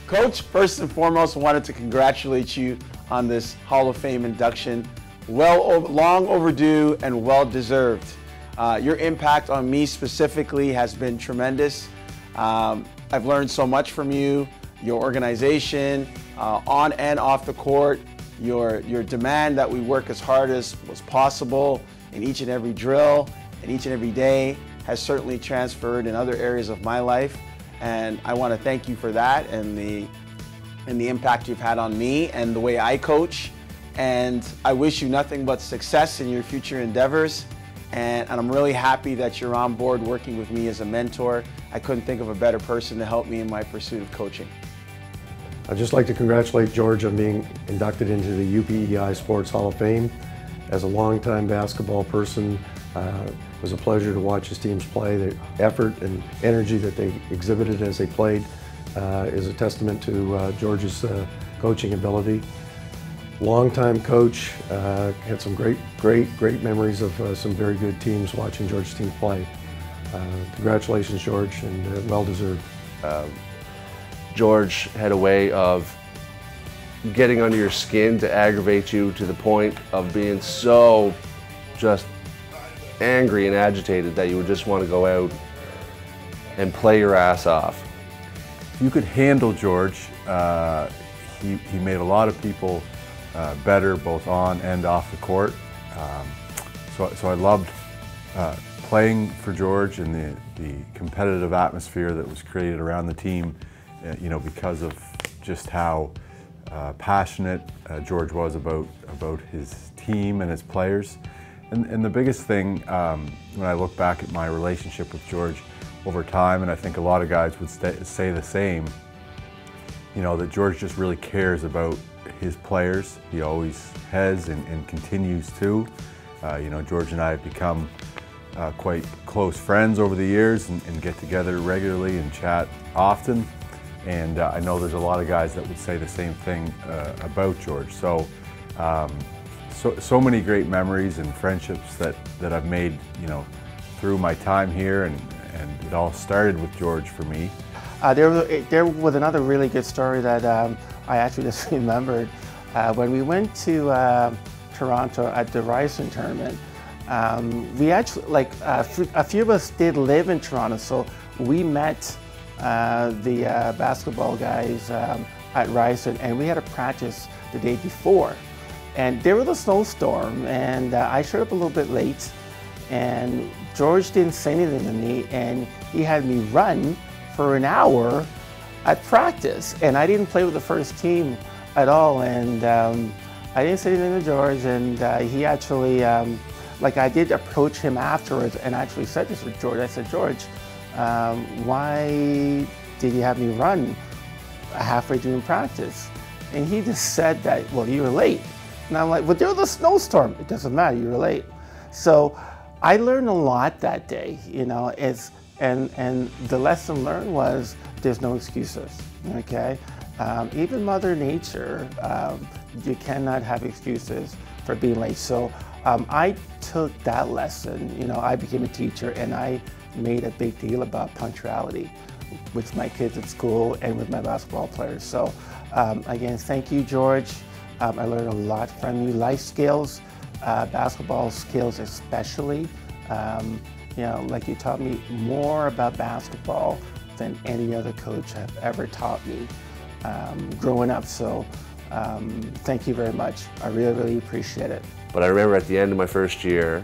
Coach, first and foremost, I wanted to congratulate you on this Hall of Fame induction. Long overdue and well deserved. Your impact on me specifically has been tremendous. I've learned so much from you, your organization, on and off the court, your demand that we work as hard as was possible in each and every drill and each and every day has certainly transferred in other areas of my life. And I want to thank you for that and the impact you've had on me and the way I coach. And I wish you nothing but success in your future endeavors. And I'm really happy that you're on board working with me as a mentor. I couldn't think of a better person to help me in my pursuit of coaching. I'd just like to congratulate George on being inducted into the UPEI Sports Hall of Fame. As a longtime basketball person, it was a pleasure to watch his teams play. The effort and energy that they exhibited as they played is a testament to George's coaching ability. Longtime coach, had some great memories of some very good teams watching George's team play. Congratulations, George, and well deserved. George had a way of getting under your skin to aggravate you to the point of being so just angry and agitated that you would just want to go out and play your ass off. You could handle George. He made a lot of people better both on and off the court. So I loved playing for George and the competitive atmosphere that was created around the team, you know, because of just how passionate George was about his team and his players. And the biggest thing, when I look back at my relationship with George over time, and I think a lot of guys would say the same, you know, that George just really cares about his players. He always has and continues to. You know, George and I have become quite close friends over the years and get together regularly and chat often. And I know there's a lot of guys that would say the same thing about George. So, so many great memories and friendships that I've made, you know, through my time here, and it all started with George for me. There was another really good story that I actually just remembered. When we went to Toronto at the Morrison tournament, we actually, like, a few of us did live in Toronto, so we met the basketball guys at Morrison, and we had a practice the day before. And there was a snowstorm, and I showed up a little bit late, and George didn't say anything to me, and he had me run for an hour at practice, and I didn't play with the first team at all, and I didn't say anything to George, and he actually, like, I did approach him afterwards and actually said this to George. I said, George, why did you have me run halfway during practice? And he just said that, well, you were late. And I'm like, well, there was a snowstorm. It doesn't matter, you were late. So I learned a lot that day, you know, and the lesson learned was there's no excuses, okay? Even Mother Nature, you cannot have excuses for being late. So I took that lesson, you know, I became a teacher, and I made a big deal about punctuality with my kids at school and with my basketball players. So again, thank you, George. I learned a lot from you, life skills, basketball skills especially. You know, like, you taught me more about basketball than any other coach have ever taught me growing up. So thank you very much. I really, really appreciate it. But I remember at the end of my first year,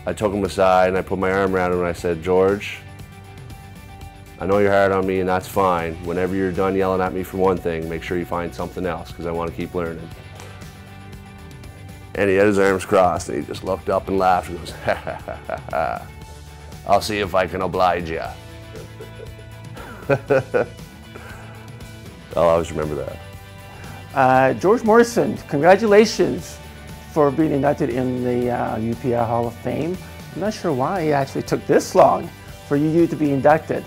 I took him aside and I put my arm around him and I said, George, I know you're hard on me, and that's fine. Whenever you're done yelling at me for one thing, make sure you find something else, because I want to keep learning. And he had his arms crossed, and he just looked up and laughed and goes, ha ha ha ha ha. I'll see if I can oblige you. I'll always remember that. George Morrison, congratulations for being inducted in the UPEI Hall of Fame. I'm not sure why it actually took this long for you to be inducted,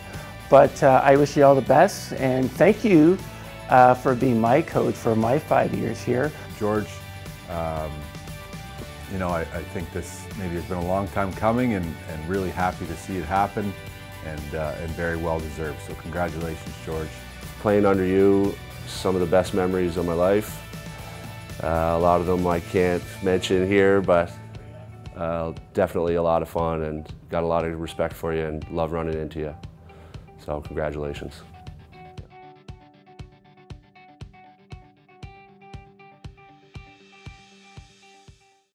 but I wish you all the best, and thank you for being my coach for my 5 years here. George, you know, I think this maybe has been a long time coming, and really happy to see it happen. and very well deserved. So congratulations, George. Playing under you, some of the best memories of my life. A lot of them I can't mention here, but definitely a lot of fun, and got a lot of respect for you and love running into you. So congratulations.